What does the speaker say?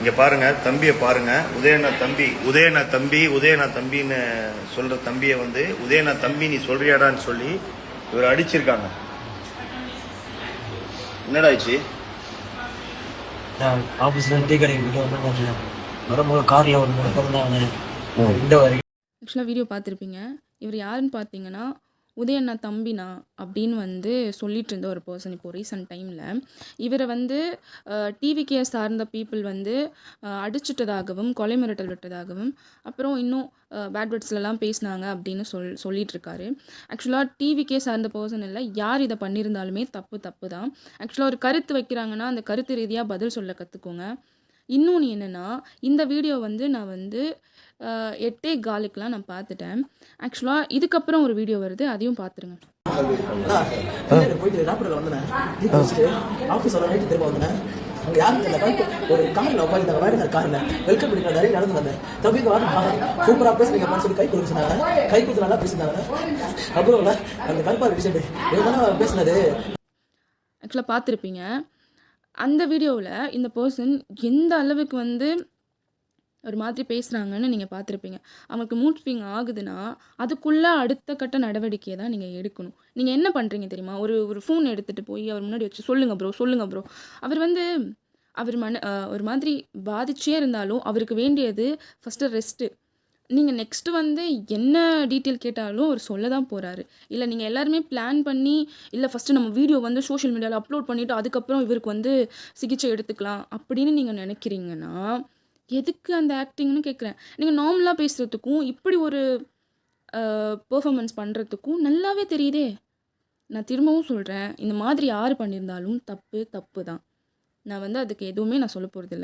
இங்கே பாருங்கள் தம்பியை பாருங்கள். உதயநாத் தம்பின்னு சொல்கிற தம்பியை வந்து உதயநாத் தம்பி நீ சொல்கிறியாடான்னு சொல்லி இவர் அடிச்சிருக்காங்க. என்னடா ஆச்சு? ஆஃபீஸில் டீ கடைக்கு வரும்போது காரில் ஒரு 3 பேர் தான் இந்த வரைக்கும். ஆக்சுவலாக வீடியோ பார்த்துருப்பீங்க. இவர் யாருன்னு பார்த்தீங்கன்னா உதயண்ணா தம்பினா அப்படின்னு வந்து சொல்லிட்டு இருந்த ஒரு பர்சன். இப்போது ரீசன்ட் டைமில் இவரை வந்து டிவிகே சார்ந்த பீப்புள் வந்து அடிச்சுட்டதாகவும் கொலை மிரட்டல் விட்டதாகவும் அப்புறம் இன்னும் பேட் வேர்ட்ஸ்லாம் பேசினாங்க அப்படின்னு சொல்லிட்டு இருக்காரு. ஆக்சுவலாக டிவிகே சார்ந்த பர்சன் இல்லை, யார் இதை பண்ணியிருந்தாலுமே தப்பு தான். ஆக்சுவலாக ஒரு கருத்து வைக்கிறாங்கன்னா அந்த கருத்து ரீதியாக பதில் சொல்ல கற்றுக்கோங்க. இன்னொன்று என்னென்னா, இந்த வீடியோ வந்து நான் வந்து 8:15 நான் பார்த்துட்டேன். ஆக்சுவலாக இதுக்கப்புறம் ஒரு வீடியோ வருது, அதையும் பார்த்துருங்க. போயிட்டு ராப்பரில் வந்தேன், ஆஃபீஸ் வர நைட்டு திரும்ப வந்தேன். அங்கே யாரும் தெரியல, ஒரு காரில் உட்காந்துருந்தாங்க, வேறு காரில் வெல்கம் பண்ணிட்டு நிறைய நடந்து வந்தேன். தம்பி சூப்பராக பேசுறீங்கன்னு சொல்லி கை கொடுத்துருந்தாங்க, கை கொடுத்து நல்லா பேசியிருந்தாங்க. அப்புறம் அந்த கருப்பாக விஷயம் இதுதானே பேசினது. ஆக்சுவலாக பார்த்துருப்பீங்க. அந்த வீடியோவில் இந்த பர்சன் எந்த அளவுக்கு வந்து ஒரு மாதிரி பேசுகிறாங்கன்னு நீங்கள் பார்த்துருப்பீங்க. அவங்களுக்கு மூட் ஸ்விங் ஆகுதுன்னா அதுக்குள்ளே அடுத்த கட்ட நடவடிக்கையை தான் நீங்கள் எடுக்கணும். நீங்கள் என்ன பண்ணுறீங்க தெரியுமா? ஒரு ஃபோன் எடுத்துகிட்டு போய் அவர் முன்னாடி வச்சு சொல்லுங்கள் ப்ரோ. அவர் வந்து ஒரு மாதிரி பாதிச்சே இருந்தாலும் அவருக்கு வேண்டியது ஃபஸ்ட்டு ரெஸ்ட்டு. நீங்கள் நெக்ஸ்ட்டு வந்து என்ன டீட்டெயில் கேட்டாலும் அவர் சொல்ல தான் போகிறாரு. இல்லை நீங்கள் எல்லாருமே பிளான் பண்ணி இல்லை ஃபஸ்ட்டு நம்ம வீடியோ வந்து சோஷியல் மீடியாவில் அப்லோட் பண்ணிவிட்டு அதுக்கப்புறம் இவருக்கு வந்து சிகிச்சை எடுத்துக்கலாம் அப்படின்னு நீங்கள் நினைக்கிறீங்கன்னா எதுக்கு அந்த ஆக்டிங்னு கேட்குறேன். நீங்கள் நார்மலாக பேசுகிறதுக்கும் இப்படி ஒரு பெர்ஃபார்மன்ஸ் பண்ணுறதுக்கும் நல்லாவே தெரியுதே. நான் திரும்பவும் சொல்கிறேன், இந்த மாதிரி யார் பண்ணியிருந்தாலும் தப்பு தான். நான் வந்து அதுக்கு எதுவுமே நான் சொல்ல போகிறதில்ல.